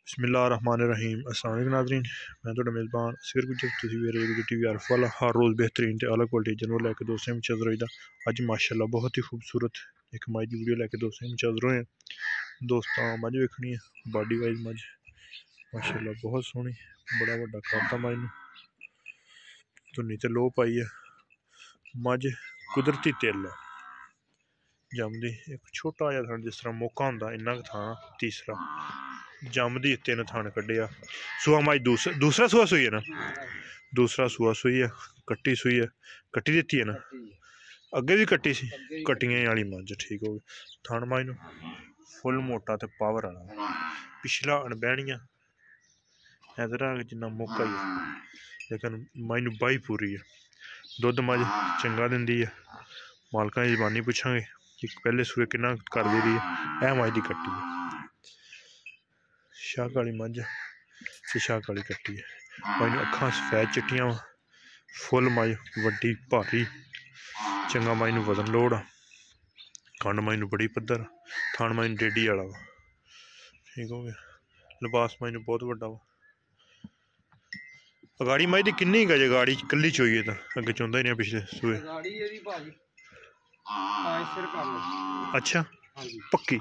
बिस्मिल्लाहिर्रहमानिर्रहीम। अस्सलाम वालेकुम नाज़रीन, मैं तो मेज़बान सिर गुजर गुज्जर टीवी आरिफवाला हर रोज़ बेहतरीन ते आला क्वालिटी जानवर लैके दोस्तें में चल रही था। अज माशाल्लाह बहुत ही खूबसूरत एक मज की वीडियो लैके दोस्तें में चल रहे हैं। दोस्तों मज वेखनी है, बॉडी वाइज मज माशाल्लाह बहुत सोहनी, बड़ा वड्डा करता मज नूं धुन्नी ते लो पाई है। मज कुदरती तिल जमदी एक छोटा जहा थन जिस तरह मौका होंदा इन्ना क थां तीसरा जमदी 3 थन कड्ढिया। सूआ मज दूसरा सूआ सूई है ना, दूसरा सूआ सूई है, कट्टी सूई है, कट्टी दित्ती है ना, अगे भी कट्टी सी, कट्टियां वाली मज ठीक हो गई। थन मज नूं फुल मोटा ते पावर वाला, पिछला अणबैनिया इधर जिन्ना मौका ही है, लेकिन मज नूं बाही पूरी है। दुध मज चंगा दिंदी है। मालकां दी जबानी पुछांगे कि पहले सूए किन्ना कर दी रही है। यह मज की कट्टी है, शाह काली मज ते शाह काली कट्टी है। मज नूं अखां सफेद चिट्टियां वा, फुल मज वड्डी भारी, चंगा मज नूं वजन लोड़ आ। कंड मज नूं बड़ी पद्धर, थान मज नूं डेडी वाला वा ठीक हो गया। लिबास मज नूं बहुत वड्डा वा। अगाड़ी मज दी किन्नी गज गाड़ी कल्ली चोई है, अगे चौंदा ही नहीं पिछले सूए। अच्छा पक्की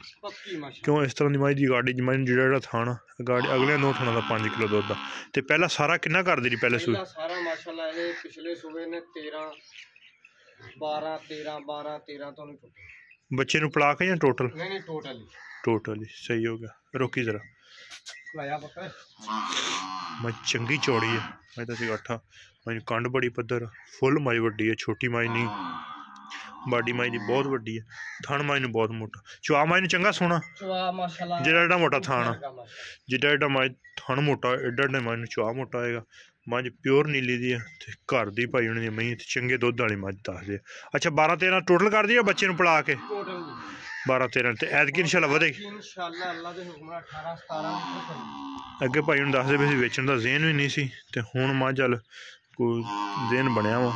क्यों इस तरह की मज की गाड़ी मज जो थाना गाड़ी अगले 2 थाना का 5 किलो दुध ते पहला सारा किन्ना कर दी पहले सूए? सारा माशाल्लाह ये पिछले सूबे ने 13 12 तो नहीं टूटे बच्चे नु पला के या टोटल? नहीं टोटली सही हो गया। रोकी जरा मज चंगी चौड़ी है, मज तो अठा मज कंड बड़ी पद्धर, फुल मज वड्डी है, छोटी मज नहीं। बाडी मज की बहुत वड्डी है, थन मज नूं बहुत मोटा, चुआ मज नूं चंगा सोना जेड़ा एडा मोटा थान जिड्डा एडा मज थन मोटा एडा एडा मज नूं चुआ मोटा आएगा। मज प्योर नीली दी है ते घर दी पाई होनी दी मई चंगे दुध वाली मज दसदे। अच्छा 12-13 टोटल कर दी है बच्चे नूं पला के? 12-13 ते ऐतकी इंशाल्लाह वधेगी अगे भाई हुण दसदे भी वेचण दा ज़हन भी नहीं सी ते हुण मज अल कोई ज़हन बनिया वा।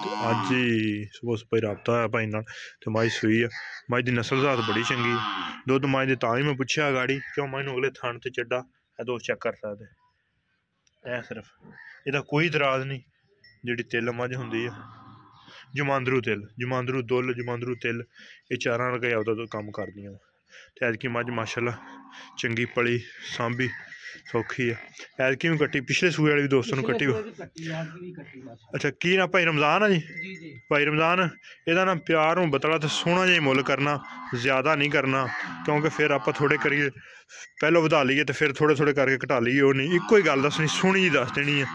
अज ही सुबह सुबह रबता होया भाई नाल ते मज सूई है। मज की नस्ल जात बड़ी चंगी, दुध मज दे तां ही मैं पुछया गाड़ी क्यों मज नूं अगले थन ते चड्डा दोस्त चेक कर सकते। ऐ सिर्फ इहदा कोई इतराज़ नहीं। जिहड़ी तिल मज हुंदी है जमांदरू तिल, जमांदरू दुल, जमांदरू तिल, ये चारां लगे आपदा कम्म करदियां ते ऐतकी मज माशाल्लाह चंगी पली सांभी सौखी है। ऐतकी भी कट्टी पिछले सूए वाली भी दोस्तों नूं कट्टी। अच्छा की ना भाई रमज़ान है जी? भाई रमज़ान इहदा ना प्यार मुहब्बत वाला ते सोहना जिहा मुल करना, ज़्यादा नहीं करना क्योंकि फिर आप थोड़े करिए पहलों वधा लीए तो फिर थोड़े थोड़े करके घटा लीए। वो नहीं इक्को ही गल दसनी, सोहनी जी दस देनी है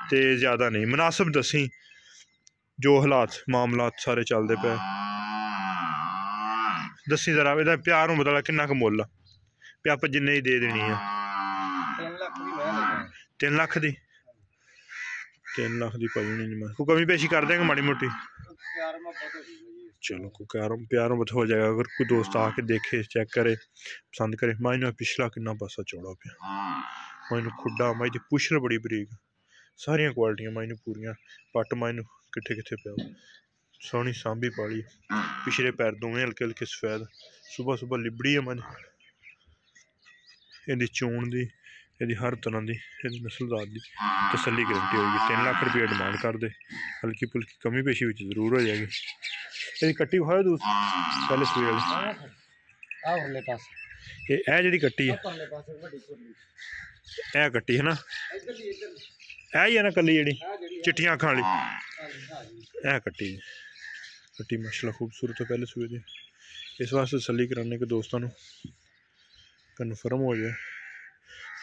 तो ज़्यादा नहीं, मुनासिब दसी जो हालात मामलात सारे चलते पे दसी जरा इहदा प्यार मुहब्बत वाला किन्ना क मुल भी आप जिन्ने ही दे देनी है। 3 लाख दी 3 लाख दी भाई नहीं कोई कमी पेशी कर देंगे माड़ी मोटी, चलो कोई प्यार मुहब्बत हो जाएगा। अगर कोई दोस्त आके देखे चेक करे पसंद करे। मज नूं पिछला किन्ना पासा चौड़ा पे, मज नूं खुड्डा, मज दी पुछल बड़ी बरीक, सारियां क्वालिटियां मज नूं पूरियां। पट मज नूं किट्ठे किट्ठे पिया, सोहनी सांभी पाली, पिछले पैर दोवें हल्के हल्के सफेद, सुबह सुबह लिबड़ी है मज। इहदी चोण दी यदि हर तरह की यदि नस्लदार की तसली गारंटी होगी। 3 लाख रुपया डिमांड कर दे, हल्की फुल्की कमी पेशी भी जरूर हो जाएगी। यदि कट्टी खाओ दूध पहले सूए वाली जी कट्टी है, यह कट्टी है ना, है ही है ना कली जी चिट्टियां अखां वाली, यह कट्टी कट्टी माशाल्लाह खूबसूरत है पहले सूए दी। इस वास्ते तसली कराने के दोस्तों को कन्फर्म हो जाए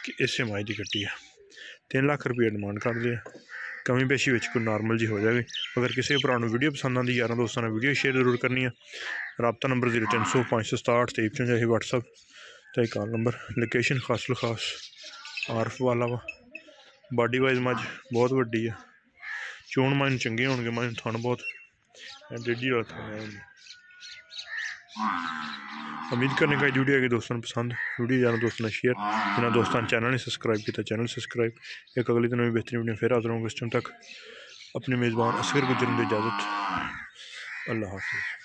कि इसे मज की कट्टी है। 3 लाख रुपया डिमांड कर दे, कमी पेशी विच कोई नॉर्मल जी हो जाएगी। अगर किसी भरा वीडियो पसंद आती यार दोस्तों ने वीडियो शेयर जरूर करनी है। रबता नंबर 0300 567 2355 व्हाट्सअप तो एक कॉल नंबर। लोकेशन खासुल खास आरिफवाला वा। बॉडी वाइज मज बहुत वड्डी है, चोण मज चंगे होंगे, मज थन बहुत डेढ़ी वाला थन। उम्मीद करने का वीडियो है कि दोस्तों ने पसंद वीडियो यार दोस्तों ने शेयर, जिन्होंने दोस्तों ने चैनल ने सब्सक्राइब किया चैनल सब्सक्राइब। एक अगली दिन में बेहतरीन वीडियो फिर हाजिर होंगे। इस टाइम तक अपने मेज़बान असगर गुजर की इजाज़त, अल्लाह हाफिज़।